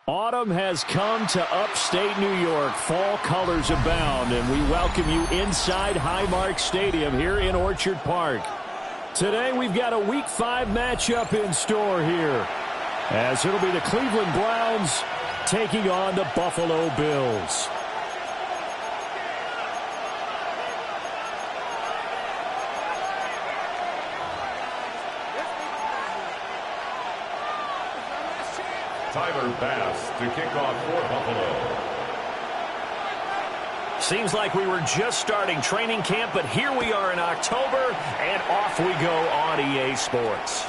Autumn has come to upstate New York. Fall colors abound, and we welcome you inside Highmark Stadium here in Orchard Park. Today we've got a Week 5 matchup in store here, as it'll be the Cleveland Browns taking on the Buffalo Bills. Tyler Bass to kick off for Buffalo. Seems like we were just starting training camp, but here we are in October, and off we go on EA Sports.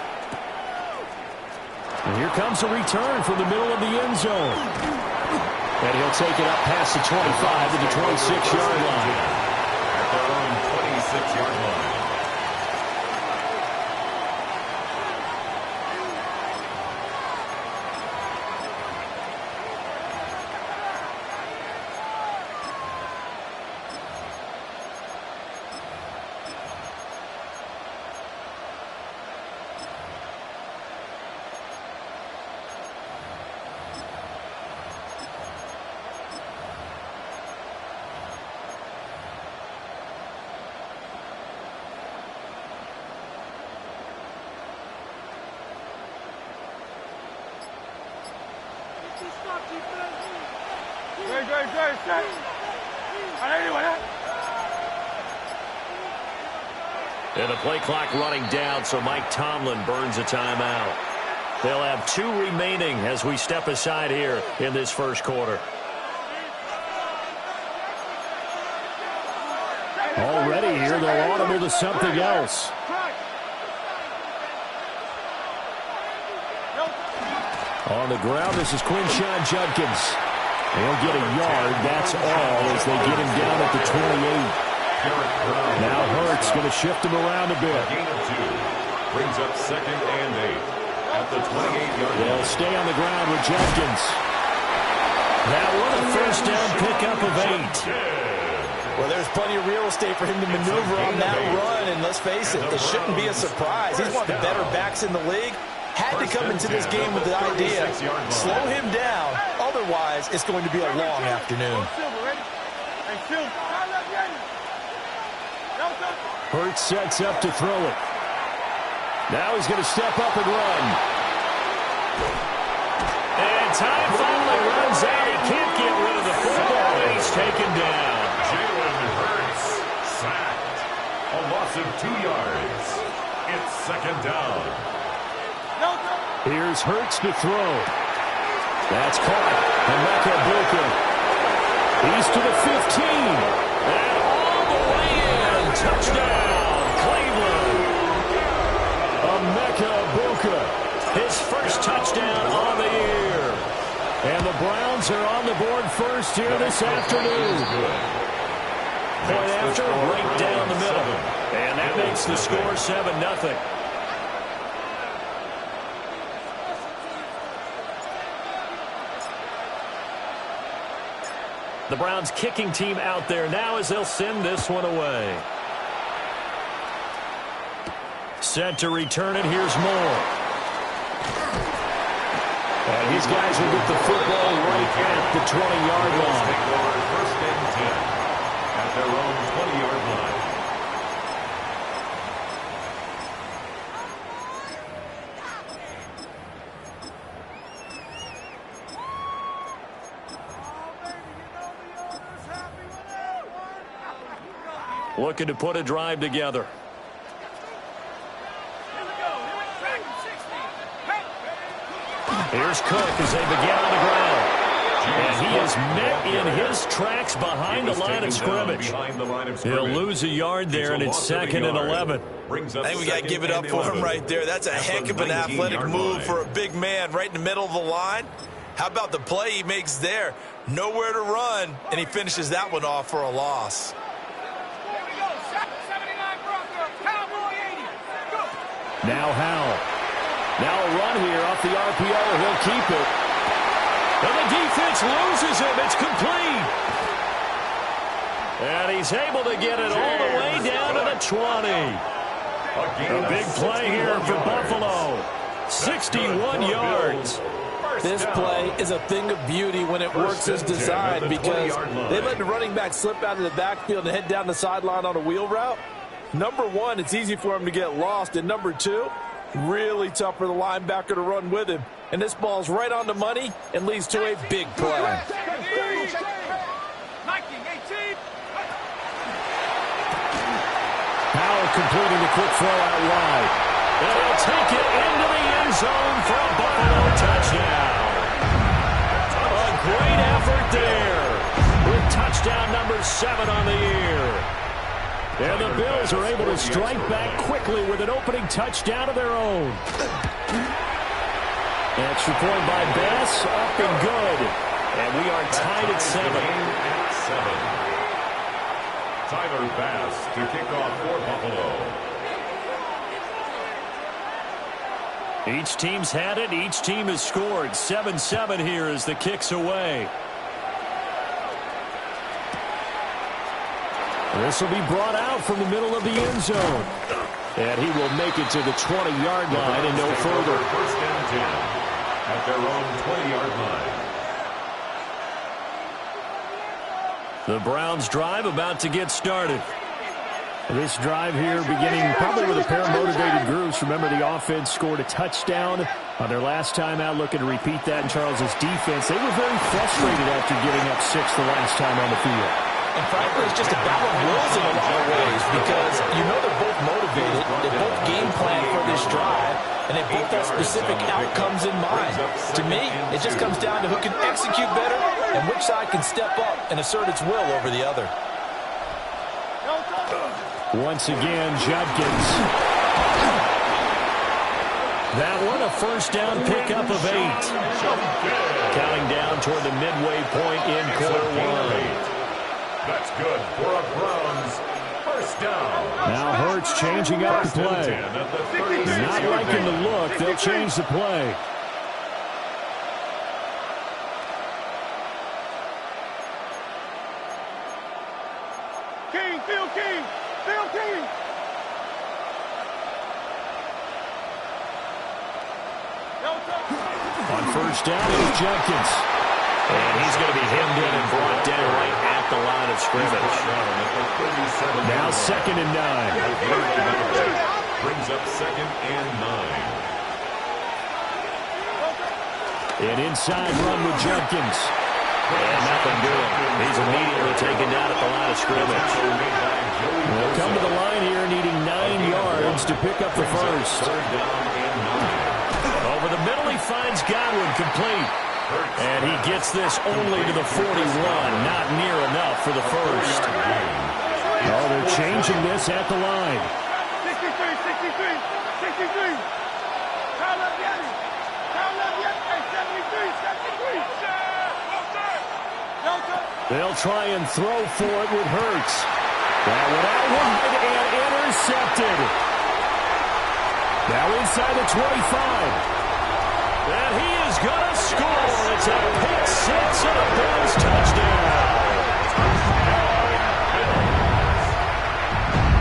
And here comes a return from the middle of the end zone. And he'll take it up past the 25 to the 26-yard line. At their own 26-yard line. And the play clock running down, so Mike Tomlin burns a timeout. They'll have 2 remaining as we step aside here in this first quarter. Already here, they'll audible to something else. On the ground, this is Quinshawn Judkins. He'll get a yard, that's all, as they get him down at the 28. Now Hurts going to shift him around a bit. Gain of 2. Brings up 2nd and 8. At the 28-yard line. They'll stay on the ground with Judkins. That one a first down pickup of 8. Well, there's plenty of real estate for him to maneuver on that run, and let's face it, this shouldn't be a surprise. He's one of the better backs in the league. Had to come into this game with the idea, slow him down, otherwise it's going to be a long afternoon. Hurts sets up to throw it. Now he's going to step up and run. And time finally runs out. He can't get rid of the football, and he's taken down. Jalen Hurts sacked. A loss of 2 yards. It's 2nd down. Here's Hurts to throw. That's caught. And Mecca Buka. He's to the 15. And all the way in. Touchdown, Cleveland. Mecca Buka. His first touchdown on the year. And the Browns are on the board first here this afternoon. Point after, right down the middle. And that makes the score 7-0. The Browns kicking team out there now as they'll send this one away. Set to return it. Here's Moore. And these guys will get the football right at the 20-yard line. Take over 1st and 10 at their own 20-yard line. Looking to put a drive together. Here's Cook as they begin on the ground. And he is met in his tracks behind the line of scrimmage. He'll lose a yard there, and it's 2nd and 11. I think we got to give it up for him right there. That's a heck of an athletic move for a big man right in the middle of the line. How about the play he makes there? Nowhere to run, and he finishes that one off for a loss. Now Howell. Now a run here off the RPO. He'll keep it. And the defense loses him. It's complete. And he's able to get it all the way down to the 20. A big play here for Buffalo. 61 yards. This play is a thing of beauty when it works as designed because they let the running back slip out of the backfield and head down the sideline on a wheel route. Number one, it's easy for him to get lost. And number two, really tough for the linebacker to run with him. And this ball's right on the money and leads to a big play. Powell completing the quick throw out wide. And he'll take it into the end zone for a Buffalo touchdown. A great effort there with touchdown number 7 on the year. And the Bills are able to strike back quickly with an opening touchdown of their own. Extra point by Bass, up and good. And we are tied at 7. Tyler Bass to kick off for Buffalo. Each team's had it. Each team has scored. 7-7 here as the kick's away. This will be brought out from the middle of the end zone. And he will make it to the 20-yard line and no further. First and 10 at their own 20-yard line. The Browns drive about to get started. This drive here beginning probably with a pair of motivated groups. Remember, the offense scored a touchdown on their last time out. Looking to repeat that in Charles's defense. They were very frustrated after giving up 6 the last time on the field. And frankly, it's just a battle of wills in a lot of ways because you know they're both motivated. They both game plan for this drive, and they both have specific outcomes in mind. To me, it just comes down to who can execute better and which side can step up and assert its will over the other. Once again, Judkins. That one a first down pickup of 8. Counting down toward the midway point in quarter 1. That's good for a Browns first down. Now Hurts changing up the play. Not liking the look. They'll change the play. King, Phil King, Phil King. On first down is Judkins. And he's going to be hemmed in and brought down right at the line of scrimmage. Now 2nd and 9. Brings up 2nd and 9. An inside run with Judkins. And nothing doing. He's immediately taken down at the line of scrimmage. They'll come to the line here needing 9 yards to pick up the first. Over the middle he finds Godwin complete. And he gets this only to the 41. Not near enough for the first. Oh, they're changing this at the line. 63, 63, 63. Count up Yeti. Count up Yeti. 73, 73. They'll try and throw for it with Hurts. That one out wide and intercepted. Now inside the 25. And he is going to score. It's a pick 6 and a Bills touchdown.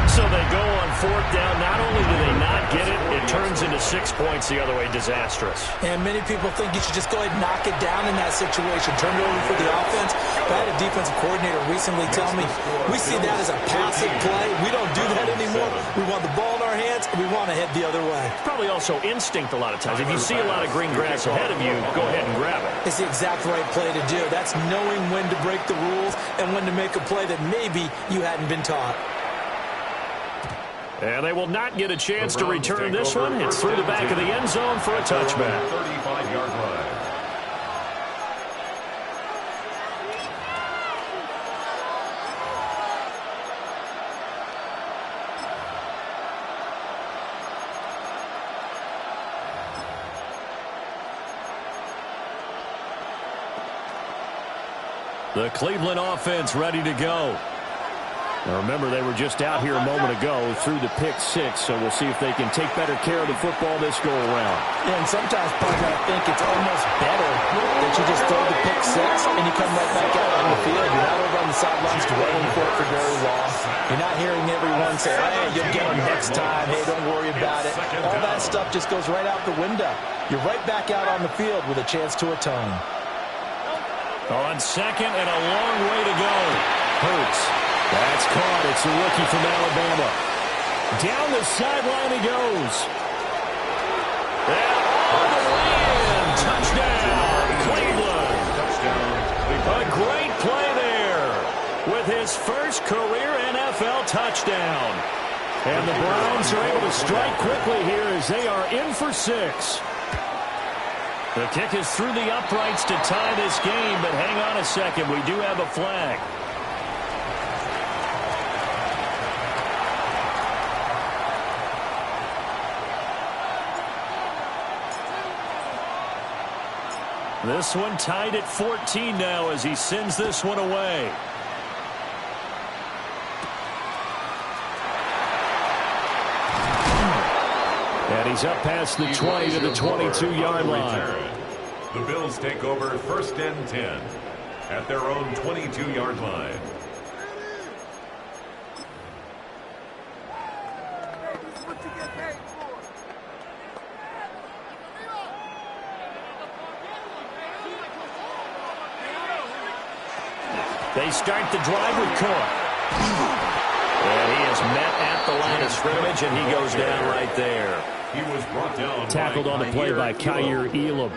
So they go on 4th down. Not only do they not get it, it turns into 6 points the other way. Disastrous. And many people think you should just go ahead and knock it down in that situation. Turn it over for the offense. But I had a defensive coordinator recently tell me, we see that as a passive play. We don't do that anymore. We want the ball in our hands, and we want to head the other way. Probably also instinct a lot of times. If you see a lot of green grass ahead of you, go ahead and grab it. It's the exact right play to do. That's knowing when to break the rules and when to make a play that maybe you hadn't been taught. And they will not get a chance to return this one. It's through the back of the end zone for a touchback. 35-yard line. The Cleveland offense ready to go. Now remember, they were just out here a moment ago through the pick six, so we'll see if they can take better care of the football this go-around. Yeah, and sometimes, partner, I think it's almost better that you just throw the pick six and you come right back out on the field. You're not over on the sidelines dwelling for it for very long. You're not hearing everyone say, hey, you'll get them next time. Hey, don't worry about it. All that stuff just goes right out the window. You're right back out on the field with a chance to atone. On second and a long way to go. Hurts. That's caught. It's a rookie from Alabama. Down the sideline he goes. And all the way in. Touchdown, Cleveland. A great play there with his first career NFL touchdown. And the Browns are able to strike quickly here as they are in for 6. The kick is through the uprights to tie this game, but hang on a second. We do have a flag. This one tied at 14 now as he sends this one away. And he's up past the 20 to the 22-yard line. The Bills take over 1st and 10 at their own 22-yard line. They start the drive with Cook. And he is met at the line of scrimmage, and he goes down right there. He was brought down. Tackled on the play by Kyer Elam.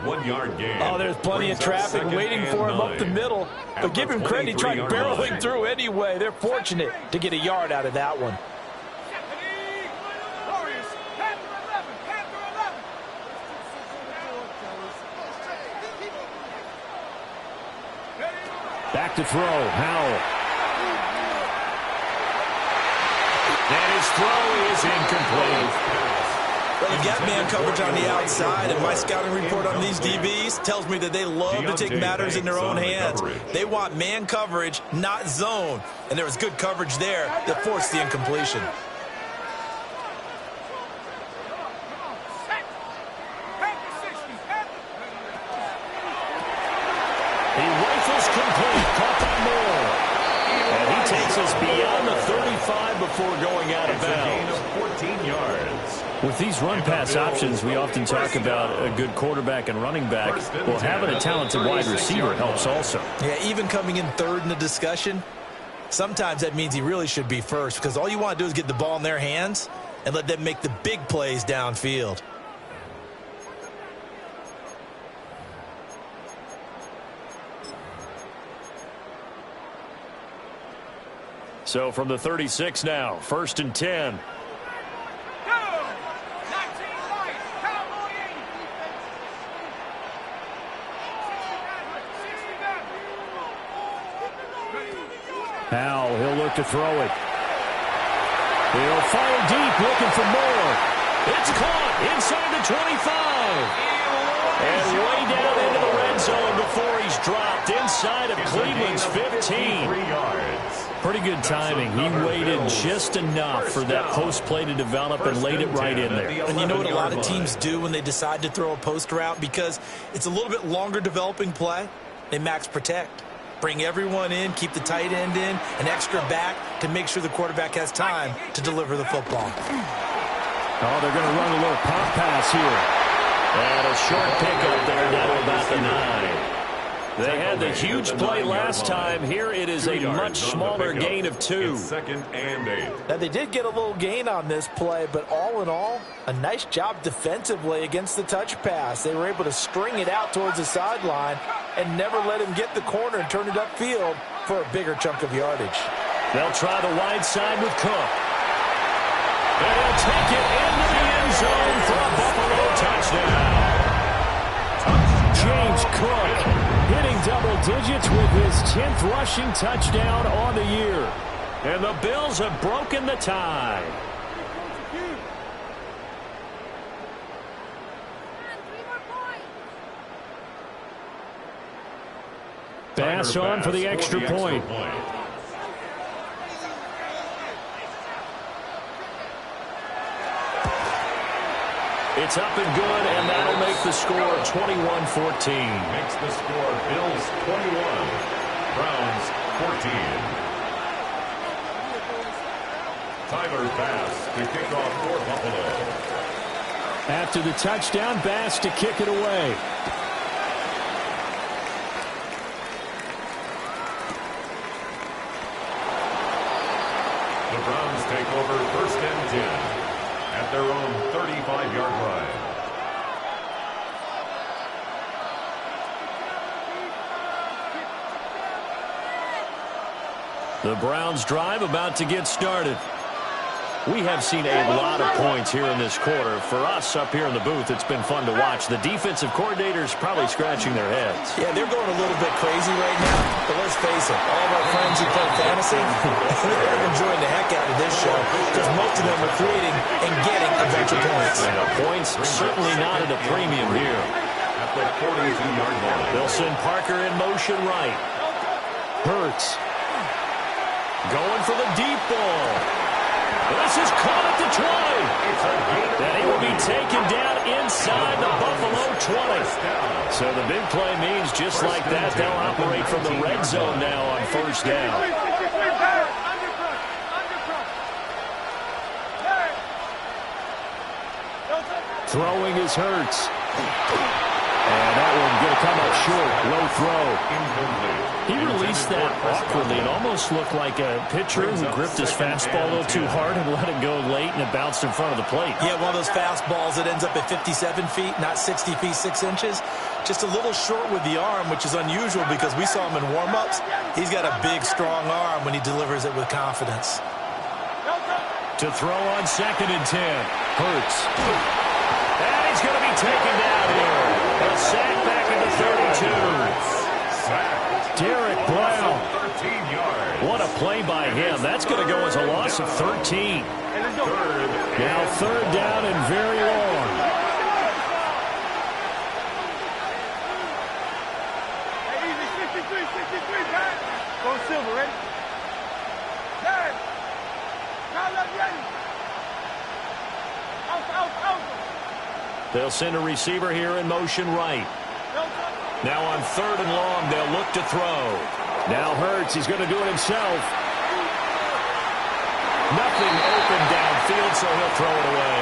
1 yard gain. Oh, there's plenty of traffic waiting for him up the middle. But give him credit, he tried barreling through anyway. They're fortunate to get a yard out of that one. Back to throw, Howell. And his throw is incomplete. Well, you got man coverage on the outside, and my scouting report on these DBs tells me that they love to take matters in their own hands. They want man coverage, not zone. And there was good coverage there that forced the incompletion. He rifles complete, caught by Moore. And he takes us beyond the 35 before going out of bounds. 14 yards. With these run-pass options, we often talk about a good quarterback and running back. Well, having a talented wide receiver helps also. Yeah, even coming in third in the discussion, sometimes that means he really should be first, because all you want to do is get the ball in their hands and let them make the big plays downfield. So from the 36 now, 1st and 10. Howell, he'll look to throw it. He'll fire deep, looking for more. It's caught inside the 25. And way down into the red zone before he's dropped inside of Cleveland's 15. 3 yards. Pretty good timing. He waited just enough for that post play to develop and laid it right in there. And you know what a lot of teams do when they decide to throw a post route? Because it's a little bit longer developing play, they max protect. Bring everyone in, keep the tight end in, an extra back to make sure the quarterback has time to deliver the football. Oh, they're going to run a little pop pass here. And a short pickup there down to about the 9. They had the huge play last time. Here it is a much smaller gain of 2. 2nd and 8. Now, they did get a little gain on this play, but all in all, a nice job defensively against the touch pass. They were able to string it out towards the sideline and never let him get the corner and turn it upfield for a bigger chunk of yardage. They'll try the wide side with Cook. And he'll take it into the end zone for a Buffalo touchdown. James Cook hitting double digits with his 10th rushing touchdown on the year. And the Bills have broken the tie. Pass on for the extra point. It's up and good, and that'll make the score 21-14. Makes the score Bills 21, Browns 14. Tyler Bass to kick off for Buffalo. After the touchdown, Bass to kick it away. The Browns take over 1st and 10 at their own 35-yard line. The Browns drive about to get started. We have seen a lot of points here in this quarter. For us up here in the booth, it's been fun to watch. The defensive coordinators probably scratching their heads. Yeah, they're going a little bit crazy right now. But let's face it, all of our friends who play fantasy, they're enjoying the heck out of this show because most of them are creating and getting adventure points. And points certainly not at a premium here. At the 42-yard line. They'll send Parker in motion right. Hurts. Going for the deep ball. This is caught at the 20. And he will be taken down inside the Buffalo 20. So the big play means just like that, they'll operate from the red zone now on 1st down. Throwing is Hurts. And that one going to come up short. Low throw. He released that awkwardly. It almost looked like a pitcher who gripped his fastball a little too hard and let it go late, and it bounced in front of the plate. Yeah, one of those fastballs that ends up at 57 feet, not 60 feet, 6 inches. Just a little short with the arm, which is unusual because we saw him in warm-ups. He's got a big, strong arm when he delivers it with confidence. To throw on 2nd and 10. Hurts. And he's going to be taken down here. A sack back at the 32. Derek Brown. 13 yards. What a play by him. That's going to go as a loss of 13. Now 3rd down and very long. Hey, easy, 63, Pat. Go Silver, ready? Hey. Now left, ready. Out. They'll send a receiver here in motion right. Now on 3rd and long, they'll look to throw. Now Hurts, he's going to do it himself. Nothing open downfield, so he'll throw it away.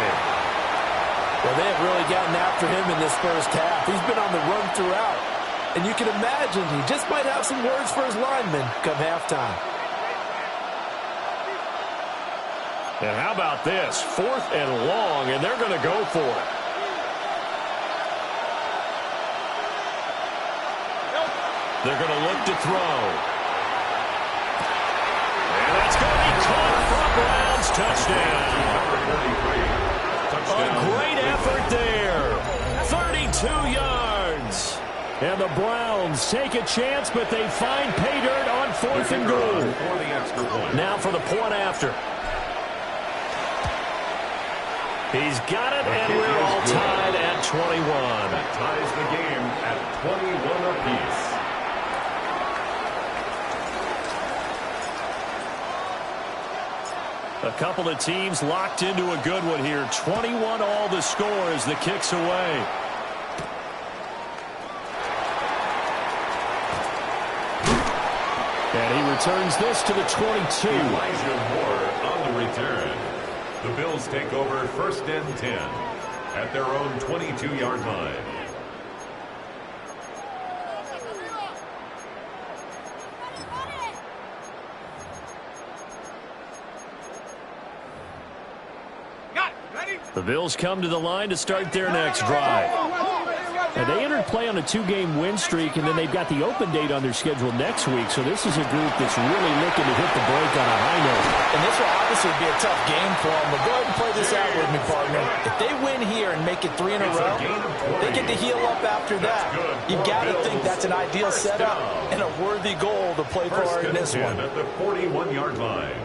Well, they have really gotten after him in this first half. He's been on the run throughout. And you can imagine he just might have some words for his linemen come halftime. And how about this? 4th and long, and they're going to go for it. They're going to look to throw. And that's going to be caught for Browns. Touchdown. A great effort there. 32 yards. And the Browns take a chance, but they find pay dirt on 4th and goal. Now for the point after. He's got it, and we're all tied at 21. That ties the game at 21 apiece. A couple of teams locked into a good one here. 21 all the score as the kick's away. And he returns this to the 22. Elijah Moore on the return. The Bills take over 1st and 10 at their own 22-yard line. The Bills come to the line to start their next drive. And they entered play on a 2-game win streak, and then they've got the open date on their schedule next week. So this is a group that's really looking to hit the break on a high note. And this will obviously be a tough game for them. But go ahead and play this out with me, partner. If they win here and make it 3 in a row, they get to heal up after that. You've got to think that's an ideal setup and a worthy goal to play for in this one. At the 41-yard line.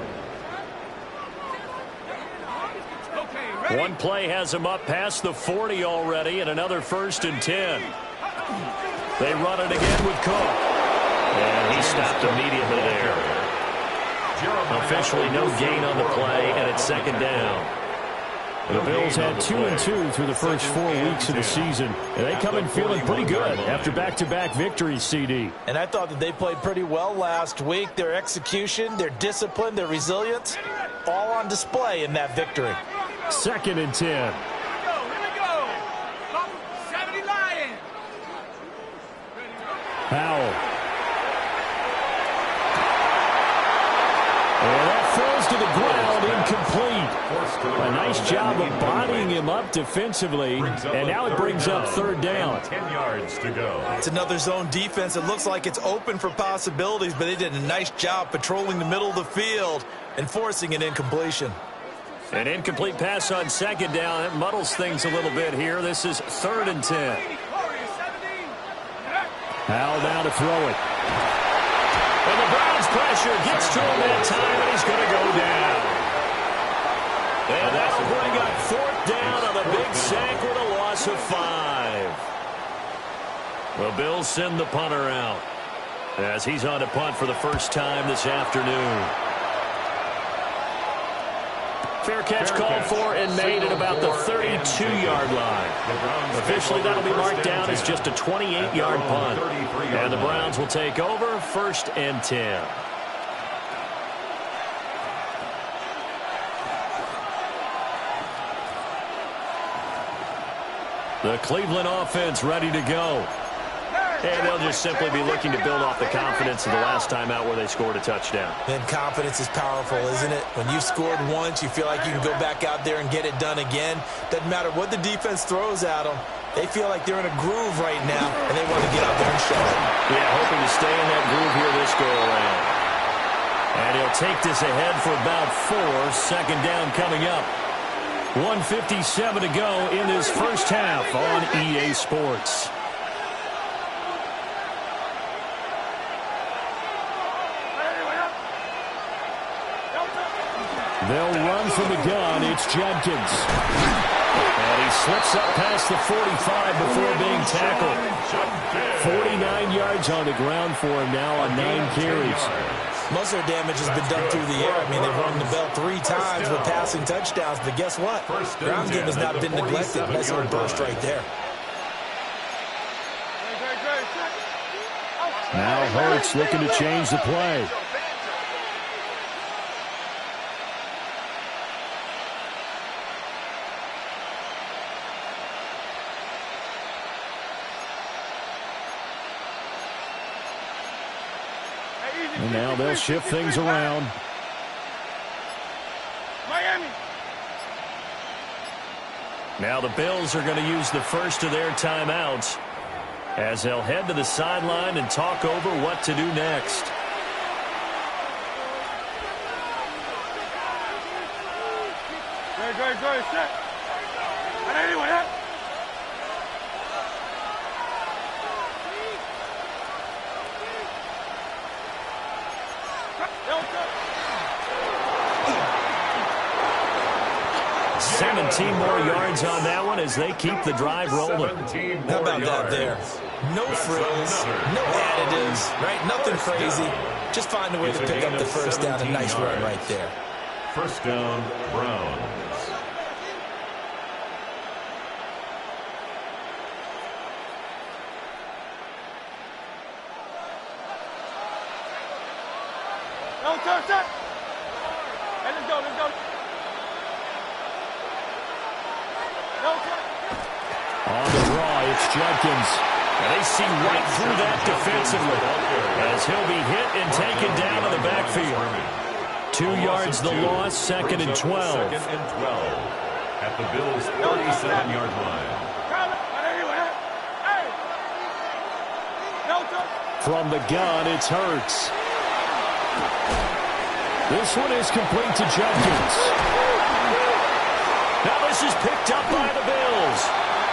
One play has him up past the 40 already, and another 1st and 10. They run it again with Cook. And he stopped immediately there. Officially no gain on the play, and it's 2nd down. The Bills had 2-2 through the first 4 weeks of the season, and they come in feeling pretty good after back-to-back victories, CD. And I thought that they played pretty well last week. Their execution, their discipline, their resilience, all on display in that victory. 2nd and 10. Here we go. 70 Lions. Powell. And that falls to the ground, incomplete. A nice job of bodying him up defensively, and now it brings up 3rd down. 10 yards to go. It's another zone defense. It looks like it's open for possibilities, but they did a nice job patrolling the middle of the field and forcing an incompletion. An incomplete pass on 2nd down. It muddles things a little bit here. This is 3rd and 10. Powell down to throw it. And the Browns pressure gets to him that time, and he's going to go down. And that'll bring up 4th down on a big sack with a loss of 5. The Bills send the punter out as he's on to punt for the first time this afternoon. Fair catch called for and made at about the 32-yard line. Officially, that'll be marked down as just a 28-yard punt. And the Browns will take over 1st and 10. The Cleveland offense ready to go. And they'll just simply be looking to build off the confidence of the last time out where they scored a touchdown. And confidence is powerful, isn't it? When you've scored once, you feel like you can go back out there and get it done again. Doesn't matter what the defense throws at them. They feel like they're in a groove right now, and they want to get out there and show it. Yeah, hoping to stay in that groove here this go-around. And he'll take this ahead for about 4. 2nd down coming up. 1:57 to go in this first half on EA Sports. They'll run from the gun. It's Jenkins. And he slips up past the 45 before being tackled. 49 yards on the ground for him now on 9 carries. Most of their damage has been done through the air. I mean, they've rung the bell 3 times with passing touchdowns. But guess what? Ground game has not been neglected. Nice little burst right there. Now Hurts looking to change the play. And now they'll shift things around. Miami. Now the Bills are going to use the first of their timeouts as they'll head to the sideline and talk over what to do next. Go, set. Anyone, huh? More yards on that one as they keep the drive rolling. How about that there? No frills, no additives, right? Nothing crazy. Just find a way to pick up the first down. A nice run right there. 1st down, Browns. No, turn. Hey, let's go. On the draw, it's Jenkins. And they see right through that defensively as he'll be hit and taken down in the backfield. 2 yards the loss, 2nd and 12. 2nd and 12 at the Bills' 37-yard line. From the gun, it's Hurts. This one is complete to Jenkins. Now this is picked up by the Bills.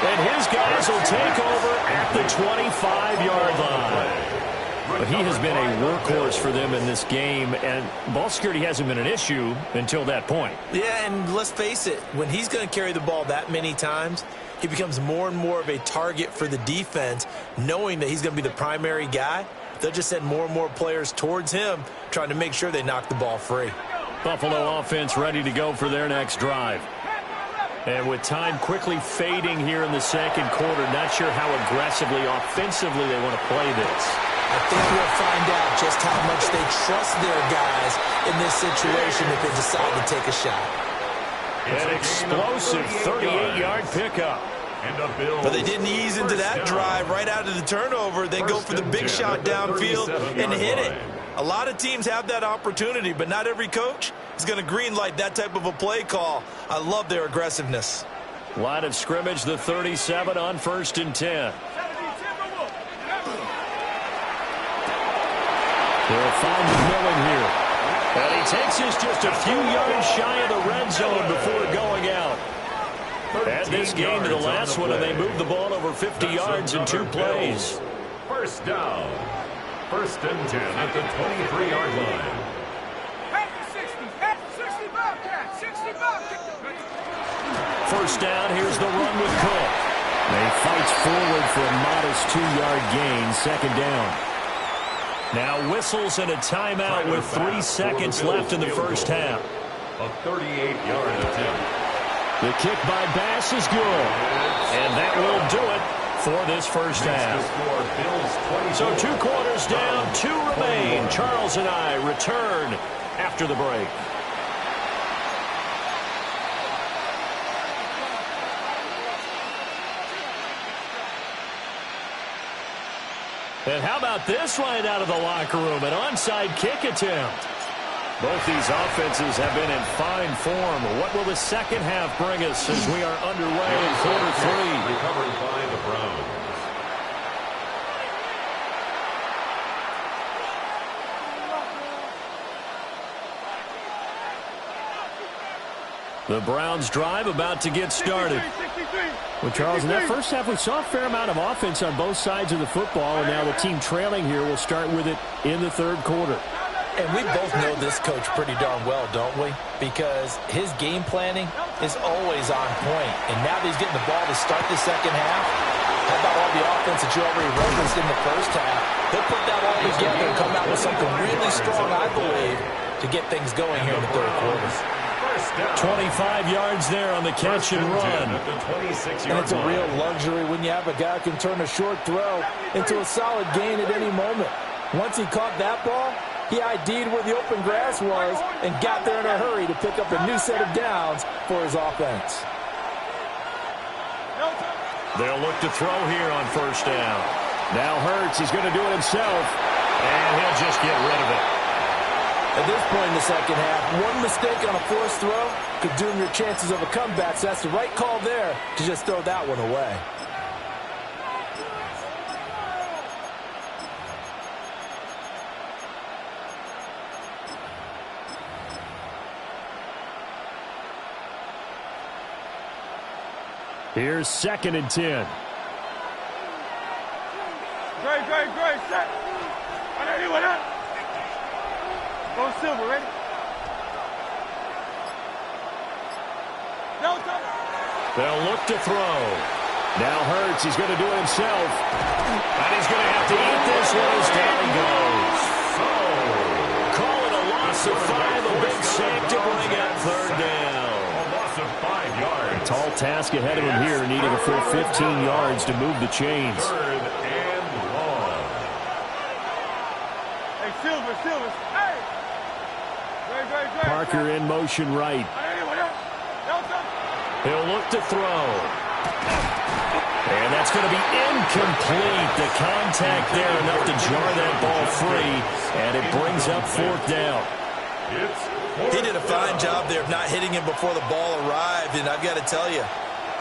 And his guys will take over at the 25-yard line. But he has been a workhorse for them in this game, and ball security hasn't been an issue until that point. Yeah, and let's face it, when he's going to carry the ball that many times, he becomes more and more of a target for the defense, knowing that he's going to be the primary guy. They'll just send more and more players towards him, trying to make sure they knock the ball free. Buffalo offense ready to go for their next drive. And with time quickly fading here in the second quarter, not sure how aggressively, offensively they want to play this. I think we'll find out just how much they trust their guys in this situation if they decide to take a shot. An explosive 38-yard pickup. But they didn't ease into that drive right out of the turnover. They go for the big shot downfield and hit it. A lot of teams have that opportunity, but not every coach is going to greenlight that type of a play call. I love their aggressiveness. Line of scrimmage, the 37 on 1st and 10. They'll find McMillan here. And he takes us just a few yards shy of the red zone before going out. Add this game to the last one, and they moved the ball over 50 yards in 2 plays. First down. 1st and 10 at the 23-yard line. 60 Bobcat, 60 Bobcat. First down, here's the run with Cook. They fights forward for a modest 2-yard gain, 2nd down. Now whistles and a timeout with 3 seconds left in the first half. A 38-yard attempt. The kick by Bass is good. And that will do it for this first half. So 2 quarters down, 2 remain. Charles and I return after the break. And how about this right out of the locker room? An onside kick attempt. Both these offenses have been in fine form. What will the second half bring us as we are underway in quarter 3? Recovered by the Browns. The Browns drive about to get started. Well, Charles, in that first half, we saw a fair amount of offense on both sides of the football, and now the team trailing here will start with it in the 3rd quarter. And we both know this coach pretty darn well, don't we? Because his game planning is always on point. And now that he's getting the ball to start the second half, how about all the offense that you already referenced in the first half? He'll put that all together and come out with something really strong, I believe, to get things going here in the 3rd quarter. 25 yards there on the catch and run. And it's a real luxury when you have a guy who can turn a short throw into a solid gain at any moment. Once he caught that ball, he ID'd where the open grass was and got there in a hurry to pick up a new set of downs for his offense. They'll look to throw here on 1st down. Now Hurts, he's going to do it himself, and he'll just get rid of it. At this point in the second half, one mistake on a forced throw could doom your chances of a comeback, so that's the right call there to just throw that one away. Here's 2nd and 10. Great, set. I know you with that. Go Silver, ready? Delta. They'll look to throw. Now Hurts, he's going to do it himself. And he's going to have to eat this one as down he goes. So, call it a loss of 5, a big sack to bring up 3rd down. A loss of 5 yards. A tall task ahead of him here, needing a full 15 yards to move the chains. 3rd and long. Hey, Silver. Hey. Great. Parker in motion right. He'll look to throw. And that's going to be incomplete. The contact there enough to jar that ball free. And it brings up 4th down. He did a fine job there of not hitting him before the ball arrived. And I've got to tell you,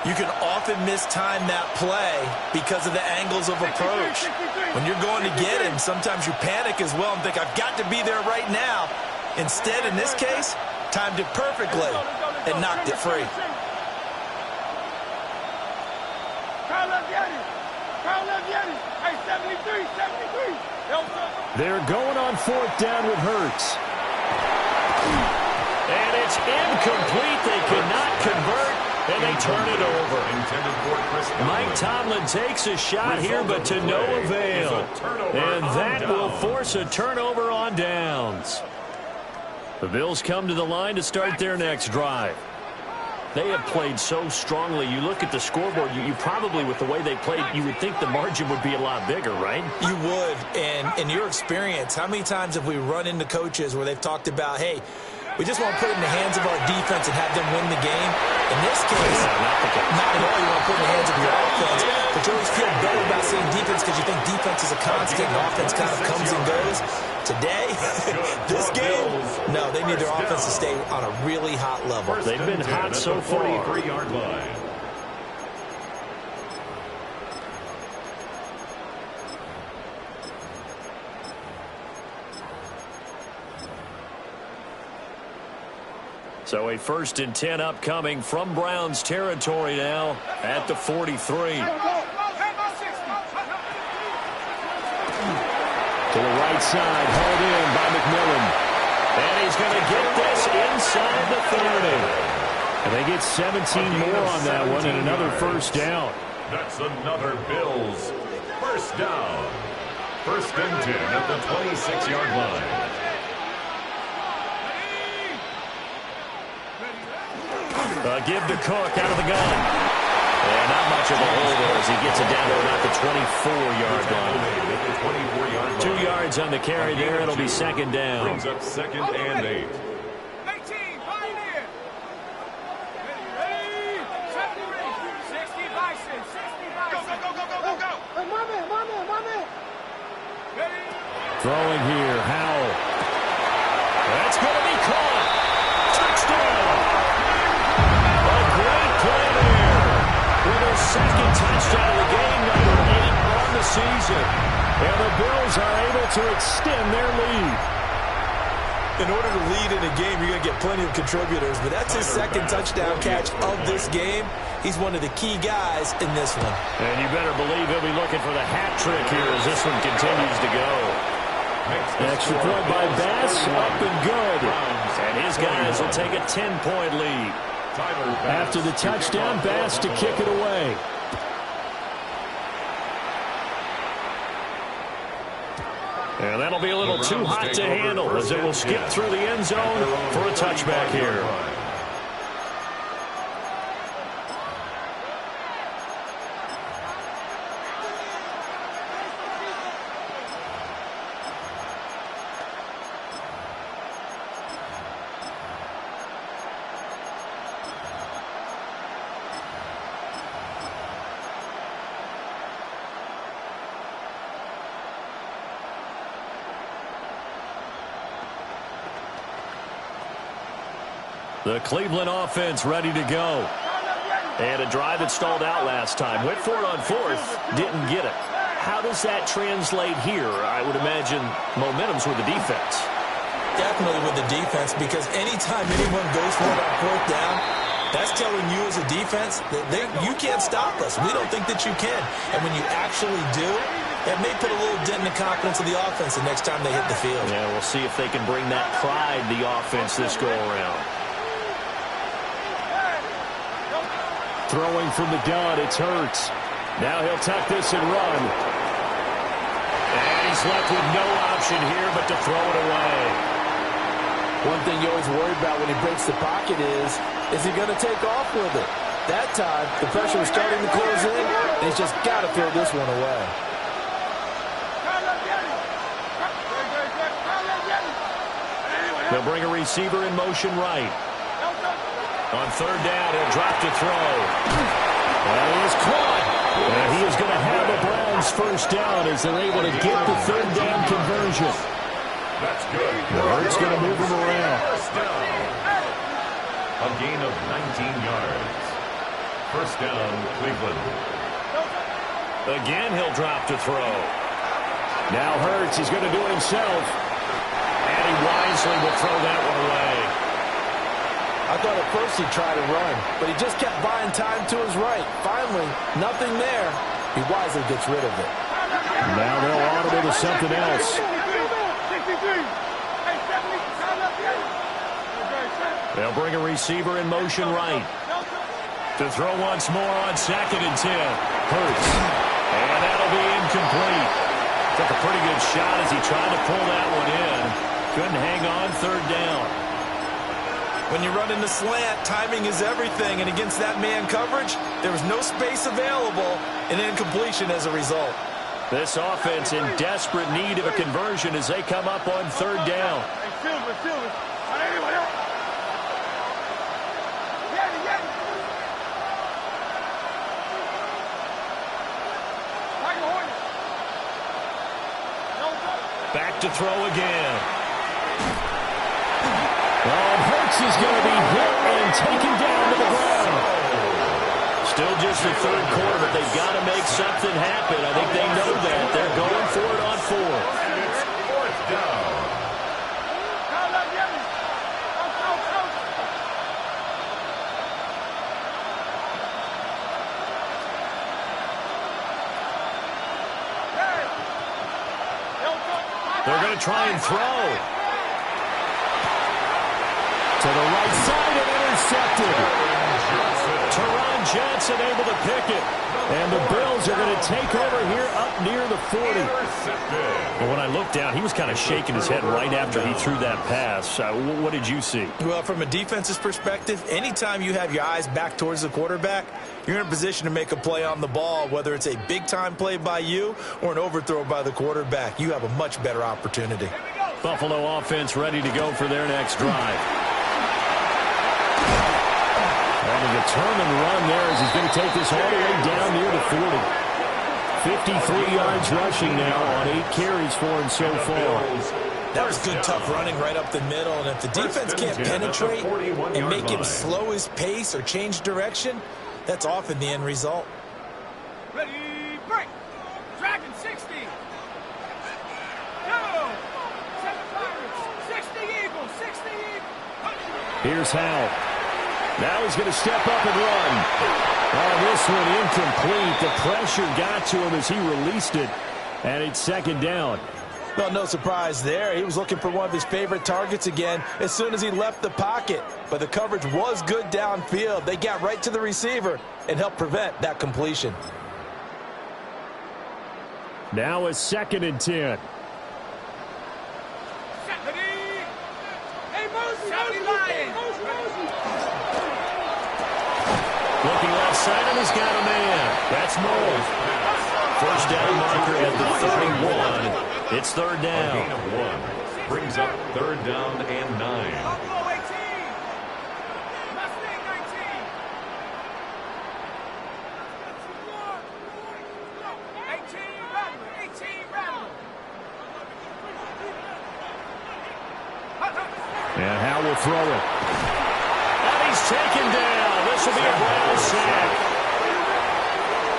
you can often mistime that play because of the angles of approach. When you're going to get him, sometimes you panic as well and think, I've got to be there right now. Instead, in this case, timed it perfectly and knocked it free. Hey, 73. They're going on 4th down with Hurts. And it's incomplete. They cannot convert, and they turn it over. Mike Tomlin takes a shot here, but to no avail. And that will force a turnover on downs. The Bills come to the line to start their next drive. They have played so strongly. You look at the scoreboard, you probably, with the way they played, you would think the margin would be a lot bigger, right? You would. And in your experience, how many times have we run into coaches where they've talked about, hey, we just want to put it in the hands of our defense and have them win the game? In this case, not at all. You want to put it in the hands of your offense, but you always feel better about saying defense because you think defense is a constant and offense kind of comes and goes. Today, this game, no, they need their offense to stay on a really hot level. They've been hot so far. 43-yard line. So a 1st and 10 upcoming from Browns territory now at the 43. To the right side, held in by McMillan. And he's going to get this inside the 30. And they get 17 more on that one and another first down. That's another Bills first down. 1st and 10 at the 26-yard line. Give to Cook out of the gun. And not much of a hole there as he gets it down to about the 24-yard line. 2 yards on the carry there. It'll be 2nd down. Brings up 2nd and 8. Throwing here, Howell. That's going to be caught. Touchdown. Great play there with a 2nd touchdown of the game, number 8 on the season. And the Bills are able to extend their lead. In order to lead in a game, you're going to get plenty of contributors, but that's his 2nd touchdown catch of this game. He's one of the key guys in this one. And you better believe he'll be looking for the hat trick here as this one continues to go. Extra point by Bass, up and good. And his guys will take a 10-point lead. After the touchdown, Bass to kick it away. And that'll be a little too hot to handle as it will skip through the end zone for a touchback here. The Cleveland offense ready to go. And a drive that stalled out last time. Went for it on 4th, didn't get it. How does that translate here? I would imagine momentum's with the defense. Definitely with the defense, because anytime anyone goes for it on 4th down, that's telling you as a defense that you can't stop us. We don't think that you can. And when you actually do, that may put a little dent in the confidence of the offense the next time they hit the field. Yeah, we'll see if they can bring that pride the offense this go-around. Throwing from the gun, it's Hurts. Now he'll tuck this and run. And he's left with no option here but to throw it away. One thing you always worry about when he breaks the pocket is he going to take off with it? That time, the pressure was starting to close in, and he's just got to throw this one away. They'll bring a receiver in motion right. On 3rd down, he'll drop to throw. And he is caught. And he is going to have the Browns first down as they're able to get the 3rd down conversion. That's good. Hurts going to move him around. First down. A gain of 19 yards. First down, Cleveland. Again, he'll drop to throw. Now Hurts, he's going to do it himself. And he wisely will throw that one away. I thought at first he'd try to run, but he just kept buying time to his right. Finally, nothing there. He wisely gets rid of it. Now they'll audible to something else. They'll bring a receiver in motion right. To throw once more on 2nd and 10. Hurts. And that'll be incomplete. Took a pretty good shot as he tried to pull that one in. Couldn't hang on 3rd down. When you run in the slant, timing is everything, and against that man coverage, there was no space available, and incompletion as a result. This offense in desperate need of a conversion as they come up on third down. Back to throw again. Oh, Hurts is going to be hit and taken down to the ground. Still just the third quarter, but they've got to make something happen. I think they know that. They're going for it on fourth. And it's fourth down. They're going to try and throw. To the right side and intercepted. Teron Johnson able to pick it. And the Bills are going to take over here up near the 40. Well, when I looked down, he was kind of shaking his head right after he threw that pass. What did you see? Well, from a defense's perspective, anytime you have your eyes back towards the quarterback, you're in a position to make a play on the ball, whether it's a big-time play by you or an overthrow by the quarterback. You have a much better opportunity. Buffalo offense ready to go for their next drive. And a determined run there as he's going to take this all the way down near the 40. 53 yards rushing now on 8 carries for him so far. That was good, tough running right up the middle. And if the defense can't penetrate and make him slow his pace or change direction, that's often the end result. Ready, break. Dragon 60. Go. 7 Pirates. 60 Eagles. 60 Eagles. Here's Howell. Now he's going to step up and run. Oh, this one incomplete. The pressure got to him as he released it. And it's second down. Well, no surprise there. He was looking for one of his favorite targets again as soon as he left the pocket. But the coverage was good downfield. They got right to the receiver and helped prevent that completion. Now a 2nd and 10. Looking left side, and he's got a man. That's Moore. First down marker at the 31. It's third down. A gain of 1 brings up third down and 9. And Howell will throw it. And he's taken down. This will be a Brown sack.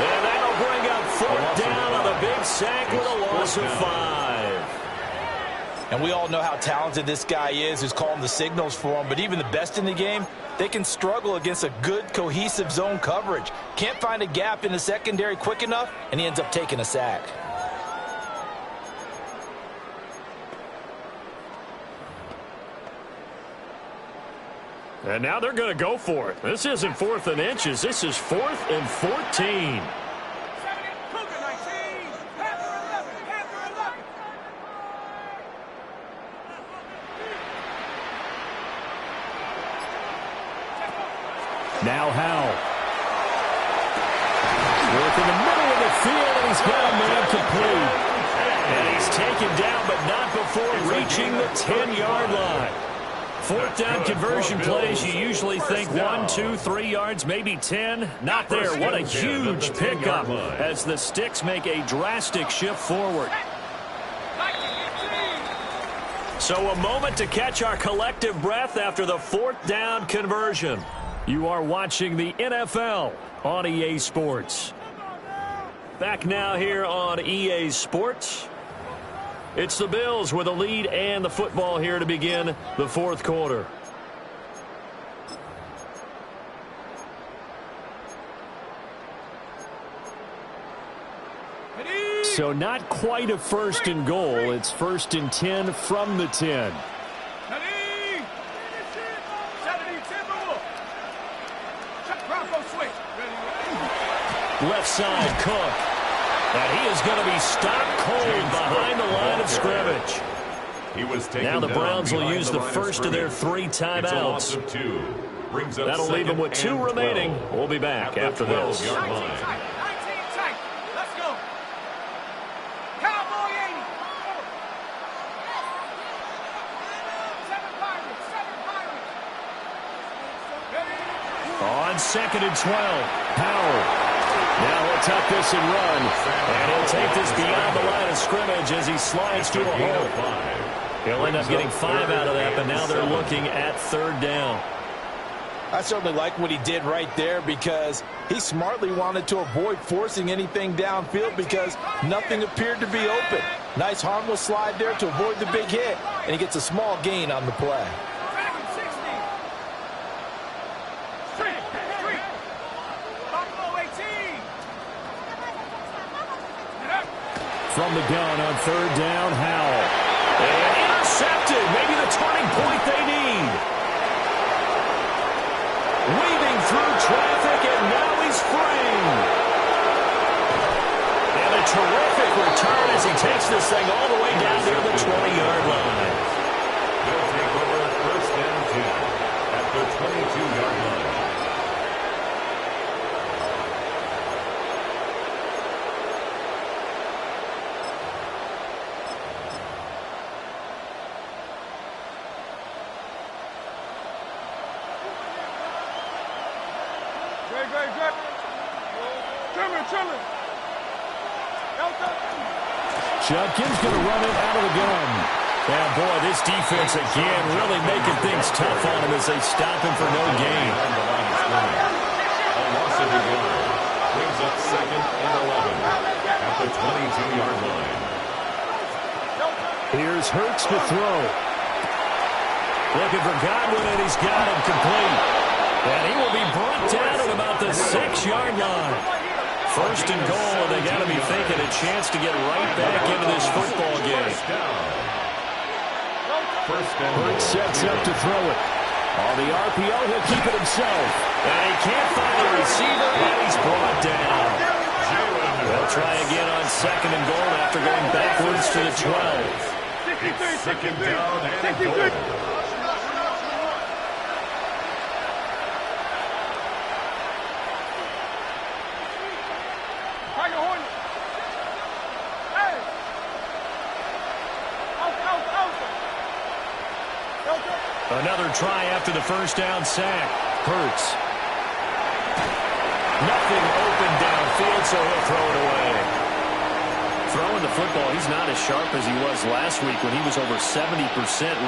And that'll bring up fourth down on the big sack with a loss of 5. And we all know how talented this guy is who's calling the signals for him. But even the best in the game, they can struggle against a good, cohesive zone coverage. Can't find a gap in the secondary quick enough, and he ends up taking a sack. And now they're going to go for it. This isn't 4th and inches. This is 4th and 14. Now Howell. Work in the middle of the field, and he's got a man complete. And he's taken down, but not before reaching the 10-yard line. Fourth down conversion plays, you usually think 1, 2, 3 yards, maybe 10. Not there. What a huge pickup as the Sticks make a drastic shift forward. So a moment to catch our collective breath after the fourth down conversion. You are watching the NFL on EA Sports. Back now here on EA Sports. It's the Bills with a lead and the football here to begin the fourth quarter. So not quite a 1st and goal. It's 1st and 10 from the 10. Left side, Cook. And he is going to be stopped cold behind the line of scrimmage. Now the Browns will use the first of their 3 timeouts. That'll leave them with 2 remaining. We'll be back after this. On 2nd and 12, Powell. Now he'll tuck this and run. And he'll take this beyond the line of scrimmage as he slides to a hole. He'll end up getting 5 out of that, but now they're looking at 3rd down. I certainly like what he did right there because he smartly wanted to avoid forcing anything downfield because nothing appeared to be open. Nice harmless slide there to avoid the big hit, and he gets a small gain on the play. From the gun on 3rd down, Howell. And intercepted. Maybe the turning point they need. Weaving through traffic, and now he's free. And a terrific return as he takes this thing all the way down near the 20-yard line. They'll take over 1st and 10 at the 22-yard line. Judkins going to run it out of the gun. And, boy, this defense again really making things tough on him as they stop him for no gain. A loss of the yard brings up 2nd and 11 at the 22-yard line. Here's Hurts to throw. Looking for Godwin, and he's got him complete. And he will be brought down at about the 6-yard line. 1st and goal, and they got to be thinking a chance to get right back into this football game. Hurts sets up to throw it. On the RPO, he'll keep it himself. And he can't find a receiver, and he's brought down. They'll try again on 2nd and goal after going backwards to the 12. It's 2nd down and goal. Another try after the 1st down sack. Hurts. Nothing open downfield, so he'll throw it away. Throwing the football, he's not as sharp as he was last week when he was over 70%.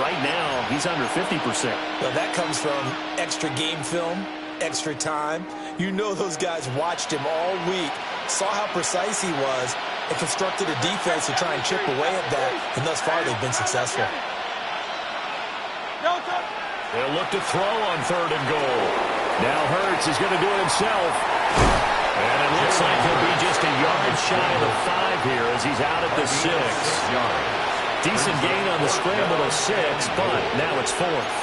Right now, he's under 50%. Well, that comes from extra game film, extra time. You know those guys watched him all week, saw how precise he was, and constructed a defense to try and chip away at that, and thus far they've been successful. They'll look to throw on 3rd and goal. Now Hurts is going to do it himself. And it looks like he'll be just a yard shy of the 5 here as he's out at the 6. Decent gain on the scramble of 6, but now it's 4th.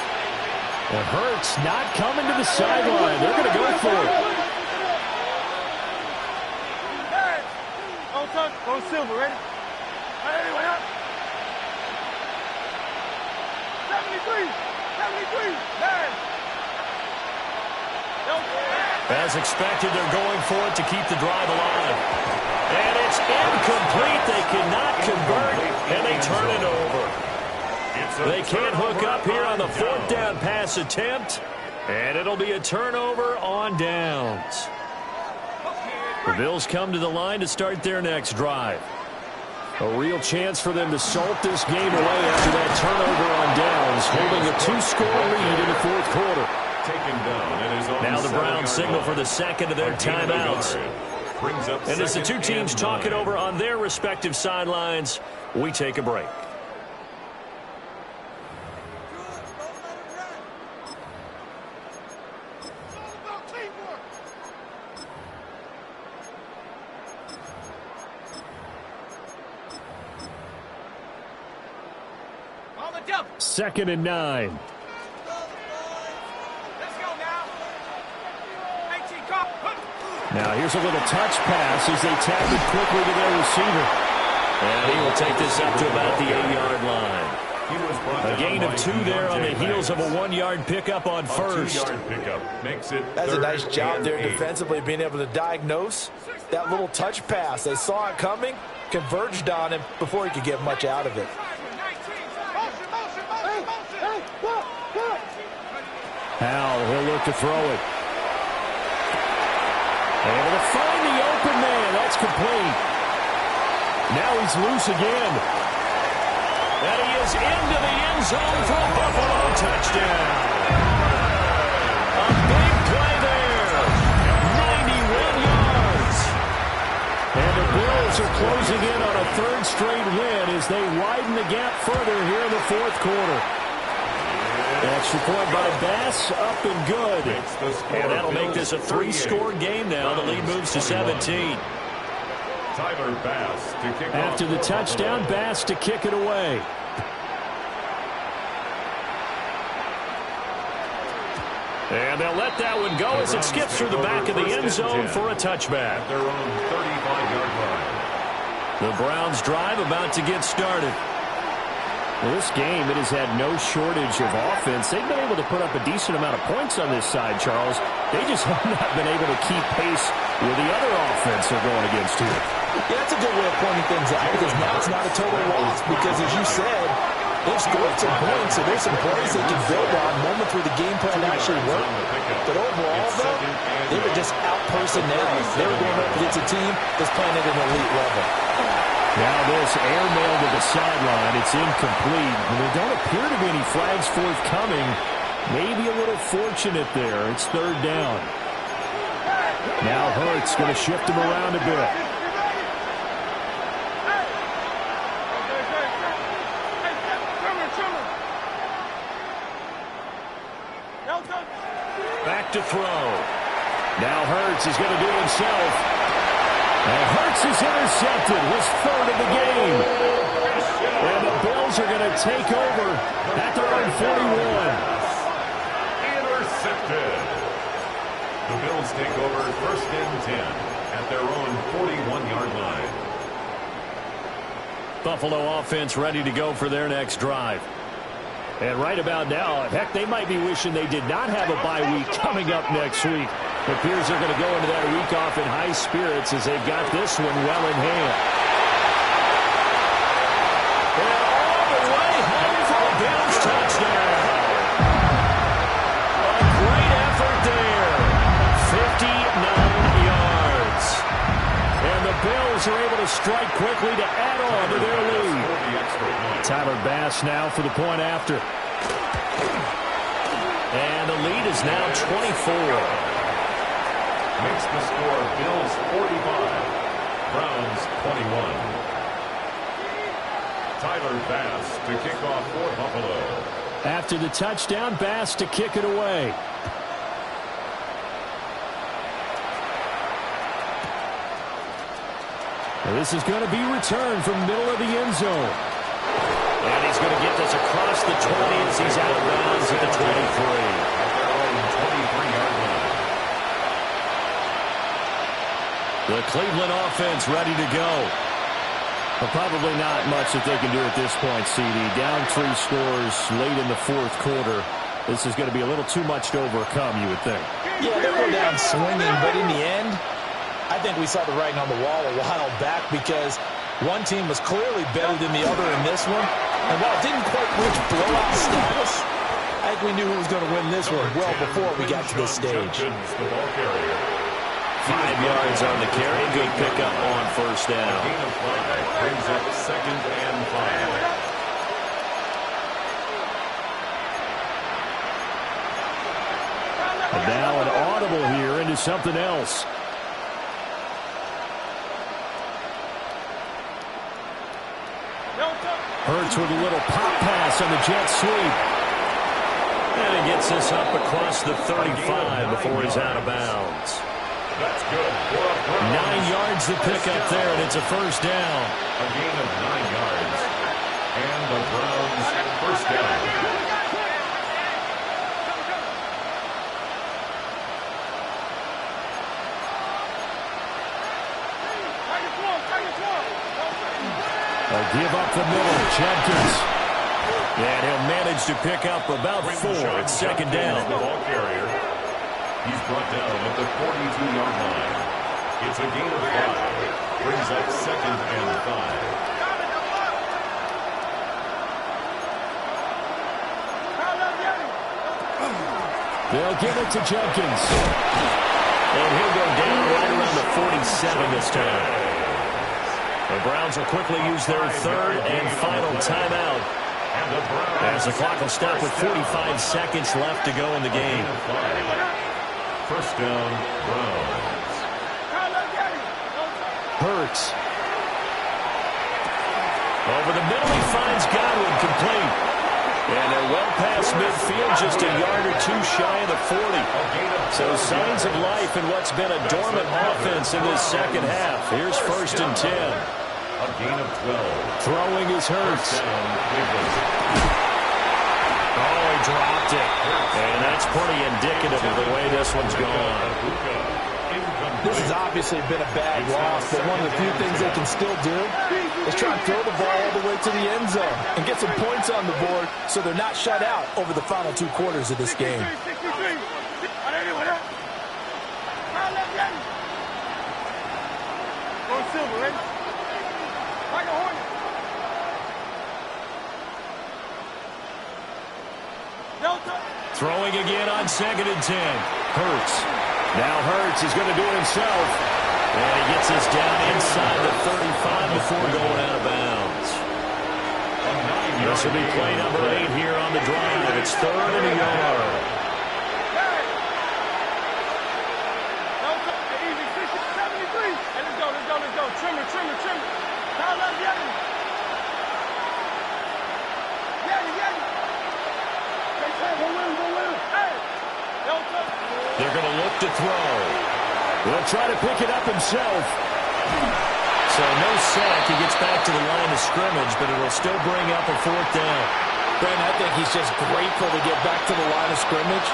And Hurts not coming to the sideline. They're going to go for it. Go Silver, ready? Anyway, up. 73. As expected, they're going for it to keep the drive alive. And it's incomplete. They cannot convert, and they turn it over. They can't hook up here on the 4th down pass attempt, and it'll be a turnover on downs. The Bills come to the line to start their next drive. A real chance for them to salt this game away after that turnover on downs, holding a 2-score lead in the 4th quarter. Now the Browns signal for the 2nd of their timeouts. And as the 2 teams talk it over on their respective sidelines, we take a break. Second and 9. Let's go now. Now here's a little touch pass as they tap it quickly to their receiver. And he will take this up to about the 8-yard line. A gain of 2 there on the heels of a 1-yard pickup on first. That's a nice job there defensively, being able to diagnose that little touch pass. They saw it coming, converged on him before he could get much out of it. Howell, he'll look to throw it. Able to find the open man. That's complete. Now he's loose again. And he is into the end zone for a Buffalo touchdown. A big play there. 91 yards. And the Bills are closing in on a 3rd straight win as they widen the gap further here in the 4th quarter. Extra point by Bass, up and good. And that'll make this a 3-score game now. The lead moves to 17. Tyler Bass to kick After the touchdown, Bass to kick it away. And they'll let that one go as it skips through the back of the end zone for a touchback. Their own 35-yard line. The Browns drive about to get started. Well, this game, it has had no shortage of offense. They've been able to put up a decent amount of points on this side, Charles. They just have not been able to keep pace with the other offense they're going against here. Yeah, that's a good way of pointing things out, because now it's not a total loss, because as you said, they've scored some points, so there's some plays they can build on, moments where the game plan actually worked. But overall, though, they were just out-personnel. They were going up against a team that's playing at an elite level. Now this airmail to the sideline. It's incomplete. And there don't appear to be any flags forthcoming. Maybe a little fortunate there. It's 3rd down. Now Hurts going to shift him around a bit. Back to throw. Now Hurts is going to do it himself. And Hurts is intercepted, his 3rd of the game. And the Bills are going to take over at their own 41. Intercepted. The Bills take over 1st and 10 at their own 41-yard line. Buffalo offense ready to go for their next drive. And right about now, heck, they might be wishing they did not have a bye week coming up next week. It appears they're going to go into that week off in high spirits as they've got this one well in hand. And all the way home for a Bills touchdown. A great effort there. 59 yards. And the Bills are able to strike quickly to add on to their lead. Tyler Bass now for the point after. And the lead is now 24. Makes the score Bills 45, Browns 21. Tyler Bass to kick off for Buffalo. After the touchdown, Bass to kick it away. Well, this is going to be returned from middle of the end zone. And he's going to get this across the 20 as he's out of bounds at the 23. The Cleveland offense ready to go. But probably not much that they can do at this point, CD. Down 3 scores late in the 4th quarter. This is going to be a little too much to overcome, you would think. Yeah, they'll go down swinging, but in the end, I think we saw the writing on the wall a while back, because one team was clearly better than the other in this one. And while it didn't quite reach blowout status, I think we knew who was going to win this one well before we got to this stage. 5 yards on the carry. Good pickup on 1st down. Gain of 5 brings up 2nd and 5. And now an audible here into something else. Hurts with a little pop pass on the jet sweep. And he gets this up across the 35 before he's out of bounds. That's good. 9 yards to pick up there, and it's a 1st down. A gain of 9 yards. And the Browns 1st down. A give up the middle. Jenkins. And he'll manage to pick up about 4 at second down. The ball carrier. He's brought down at the 42-yard line. It's a gain of 5. Brings up 2nd and 5. They'll give it to Jenkins. And he'll go down right around the 47 this time. The Browns will quickly use their 3rd and final timeout, as the clock will stop with 45 seconds left to go in the game. First down, Browns. Hurts. Over the middle, he finds Godwin, complete. And they're well past midfield, just a yard or 2 shy of the 40. So signs of life in what's been a dormant offense in this second half. Here's 1st and 10. A gain of 12. Throwing is Hurts. Oh, he dropped it. And that's pretty indicative of the way this one's gone. This has obviously been a bad loss, but one of the few things they can still do is try and throw the ball all the way to the end zone and get some points on the board so they're not shut out over the final 2 quarters of this game. Throwing again on 2nd and 10. Hurts. Now Hurts is going to do it himself. And he gets us down inside the 35 before going out of bounds. This will be play number 8 here on the drive. It's 3rd and a yard. Let's go. Trimmer. Foul up, Yetti. They're going to look to throw. He'll try to pick it up himself. So no sack. He gets back to the line of scrimmage, but it'll still bring up a 4th down. Brandon, I think he's just grateful to get back to the line of scrimmage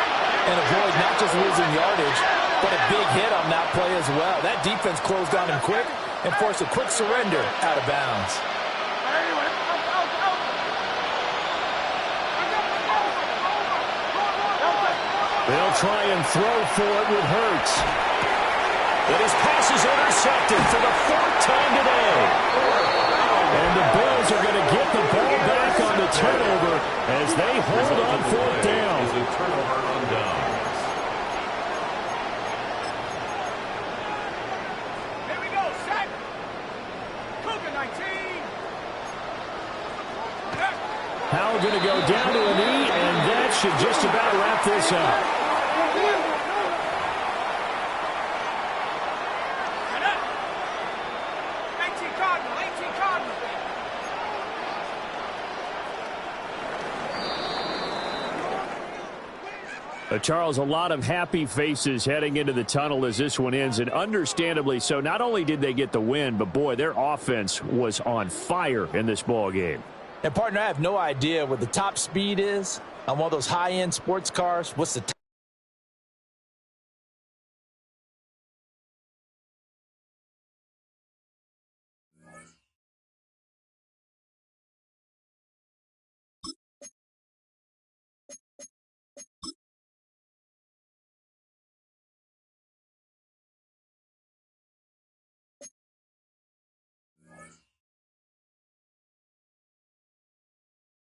and avoid not just losing yardage, but a big hit on that play as well. That defense closed on him quick and forced a quick surrender out of bounds. They'll try and throw for it with Hurts. But his pass is intercepted for the 4th time today. And the Bills are going to get the ball back on the turnover as they hold on 4th down. Is a turnover on downs. Here we go, set. Cougar 19. Powell going to go down to a knee, and that should just about wrap this up. Charles, a lot of happy faces heading into the tunnel as this one ends, and understandably so. Not only did they get the win, but, boy, their offense was on fire in this ball game. And, partner, I have no idea what the top speed is on one of those high-end sports cars. What's the